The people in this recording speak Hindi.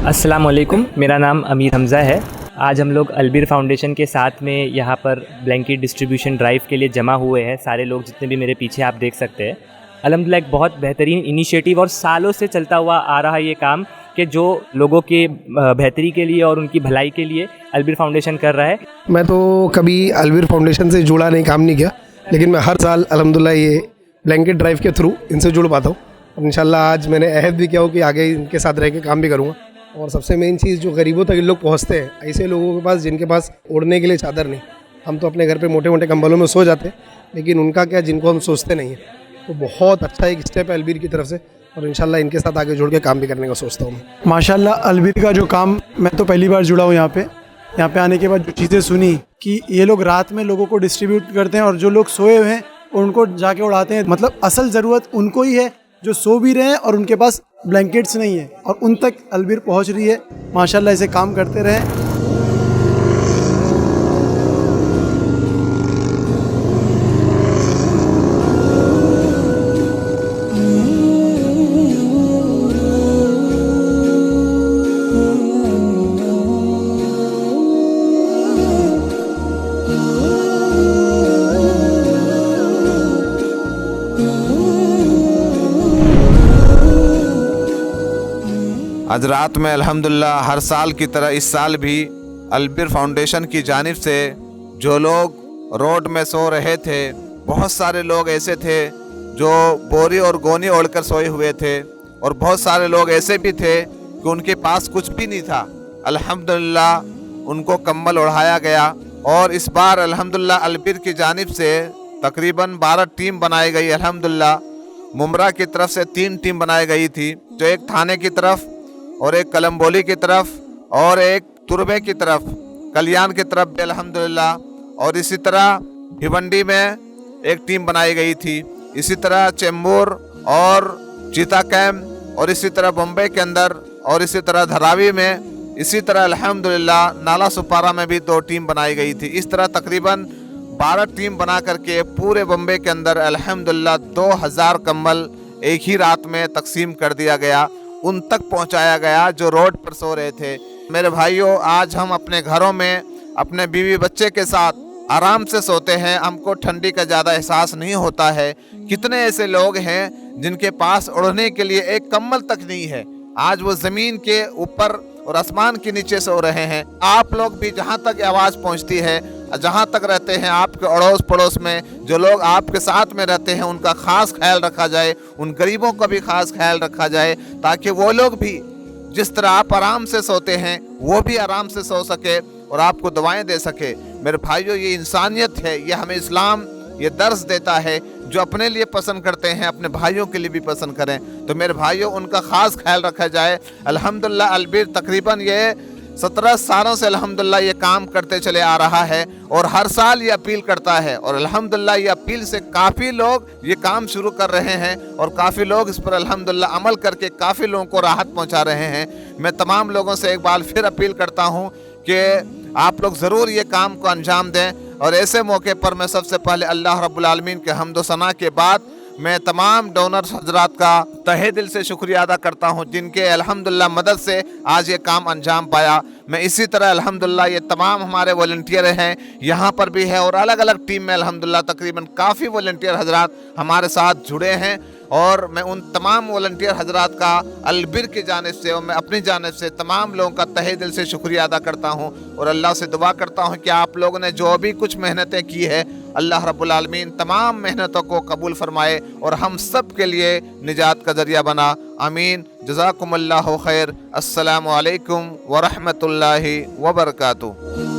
अस्सलाम वालेकुम, मेरा नाम अमीर हमज़ा है। आज हम लोग अलबीर फाउंडेशन के साथ में यहाँ पर ब्लैंकेट डिस्ट्रीब्यूशन ड्राइव के लिए जमा हुए हैं। सारे लोग जितने भी मेरे पीछे आप देख सकते हैं। अल्हम्दुलिल्लाह एक बहुत बेहतरीन इनिशिएटिव और सालों से चलता हुआ आ रहा ये काम कि जो लोगों के बेहतरी के लिए और उनकी भलाई के लिए अलबीर फाउंडेशन कर रहा है। मैं तो कभी अलबीर फाउंडेशन से जुड़ा नहीं, काम नहीं किया, लेकिन मैं हर साल अल्हम्दुलिल्लाह ये ब्लैंकेट ड्राइव के थ्रू इनसे जुड़ पाता हूँ। और इंशाल्लाह आज मैंने अहद भी किया हो कि आगे इनके साथ रह के काम भी करूँगा। और सबसे मेन चीज़, जो गरीबों तक इन लोग पहुँचते हैं, ऐसे लोगों के पास जिनके पास ओढ़ने के लिए चादर नहीं। हम तो अपने घर पे मोटे मोटे कंबलों में सो जाते हैं, लेकिन उनका क्या, जिनको हम सोचते नहीं हैं। तो बहुत अच्छा एक स्टेप है अलबीर की तरफ से, और इंशाल्लाह इनके साथ आगे जुड़ के काम भी करने का सोचता हूँ मैं। माशाल्लाह अलबीर का जो काम, मैं तो पहली बार जुड़ा हूँ यहाँ पे आने के बाद जो चीज़ें सुनी कि ये लोग रात में लोगों को डिस्ट्रीब्यूट करते हैं और जो लोग सोए हुए हैं उनको जाके उड़ाते हैं। मतलब असल ज़रूरत उनको ही है जो सो भी रहे हैं और उनके पास ब्लैंकेट्स नहीं है, और उन तक अलबीर पहुँच रही है। माशाल्लाह ऐसे काम करते रहें। आज रात में अल्हम्दुलिल्लाह हर साल की तरह इस साल भी अलबीर फाउंडेशन की जानिब से जो लोग रोड में सो रहे थे, बहुत सारे लोग ऐसे थे जो बोरी और गोनी ओढ़कर सोए हुए थे, और बहुत सारे लोग ऐसे भी थे कि उनके पास कुछ भी नहीं था। अल्हम्दुलिल्लाह उनको कंबल ओढ़ाया गया। और इस बार अल्हम्दुलिल्लाह अलबीर की जानिब से तकरीबन 12 टीम बनाई गई। अल्हम्दुलिल्लाह मुमरा की तरफ से 3 टीम बनाई गई थी, जो एक थाने की तरफ और एक कलम्बोली की तरफ और एक तुरबे की तरफ, कल्याण की तरफ भी अल्हम्दुलिल्लाह। और इसी तरह भिवंडी में एक टीम बनाई गई थी, इसी तरह चेंबूर और चीता कैम्प, और इसी तरह बम्बई के अंदर, और इसी तरह धरावी में, इसी तरह अल्हम्दुलिल्लाह नाला सुपारा में भी 2 टीम बनाई गई थी। इस तरह तकरीबन 12 टीम बना करके पूरे बम्बई के अंदर अल्हम्दुलिल्लाह 2000 कंबल एक ही रात में तकसीम कर दिया गया, उन तक पहुंचाया गया जो रोड पर सो रहे थे। मेरे भाइयों, आज हम अपने घरों में अपने बीवी बच्चे के साथ आराम से सोते हैं, हमको ठंडी का ज़्यादा एहसास नहीं होता है। कितने ऐसे लोग हैं जिनके पास ओढ़ने के लिए एक कंबल तक नहीं है। आज वो ज़मीन के ऊपर और आसमान के नीचे सो रहे हैं। आप लोग भी जहाँ तक आवाज़ पहुँचती है, जहाँ तक रहते हैं, आपके अड़ोस पड़ोस में जो लोग आपके साथ में रहते हैं, उनका ख़ास ख्याल रखा जाए, उन गरीबों का भी ख़ास ख्याल रखा जाए, ताकि वो लोग भी जिस तरह आप आराम से सोते हैं वो भी आराम से सो सके और आपको दुआएं दे सके। मेरे भाइयों, ये इंसानियत है, ये हमें इस्लाम ये दर्स देता है। जो अपने लिए पसंद करते हैं अपने भाइयों के लिए भी पसंद करें। तो मेरे भाइयों, उनका ख़ास ख्याल रखा जाए। अल्हम्दुलिल्लाह अलबीर तकरीबन ये 17 सालों से अल्हम्दुलिल्लाह ये काम करते चले आ रहा है, और हर साल ये अपील करता है, और अल्हम्दुलिल्लाह ये अपील से काफ़ी लोग ये काम शुरू कर रहे हैं, और काफ़ी लोग इस पर अल्हम्दुलिल्लाह अमल करके काफ़ी लोगों को राहत पहुंचा रहे हैं। मैं तमाम लोगों से एक बार फिर अपील करता हूं कि आप लोग ज़रूर ये काम को अंजाम दें। और ऐसे मौके पर मैं सबसे पहले अल्लाह रब्बुल आलमीन के हम्द व सना के बाद मैं तमाम डोनर्स हजरात का तहे दिल से शुक्रिया अदा करता हूँ, जिनके अल्हम्दुलिल्लाह मदद से आज ये काम अंजाम पाया। मैं इसी तरह अल्हम्दुलिल्लाह ये तमाम हमारे वॉलंटियर हैं, यहाँ पर भी है, और अलग अलग टीम में अल्हम्दुलिल्लाह तकरीबन काफ़ी वॉलंटियर हजरात हमारे साथ जुड़े हैं। और मैं उन तमाम वॉलंटियर हजरात का अलबीर की जानिब से और मैं अपनी जानिब से तमाम लोगों का तहे दिल से शुक्रिया अदा करता हूँ, और अल्लाह से दुआ करता हूँ कि आप लोगों ने जो भी कुछ मेहनतें की है, अल्लाह रब्बुल आलमीन तमाम मेहनतों को कबूल फरमाए और हम सब के लिए निजात का ज़रिया बना। आमीन। जज़ाकुमुल्लाहु खैर। अस्सलामु अलैकुम व रहमतुल्लाहि व बरकातुहू।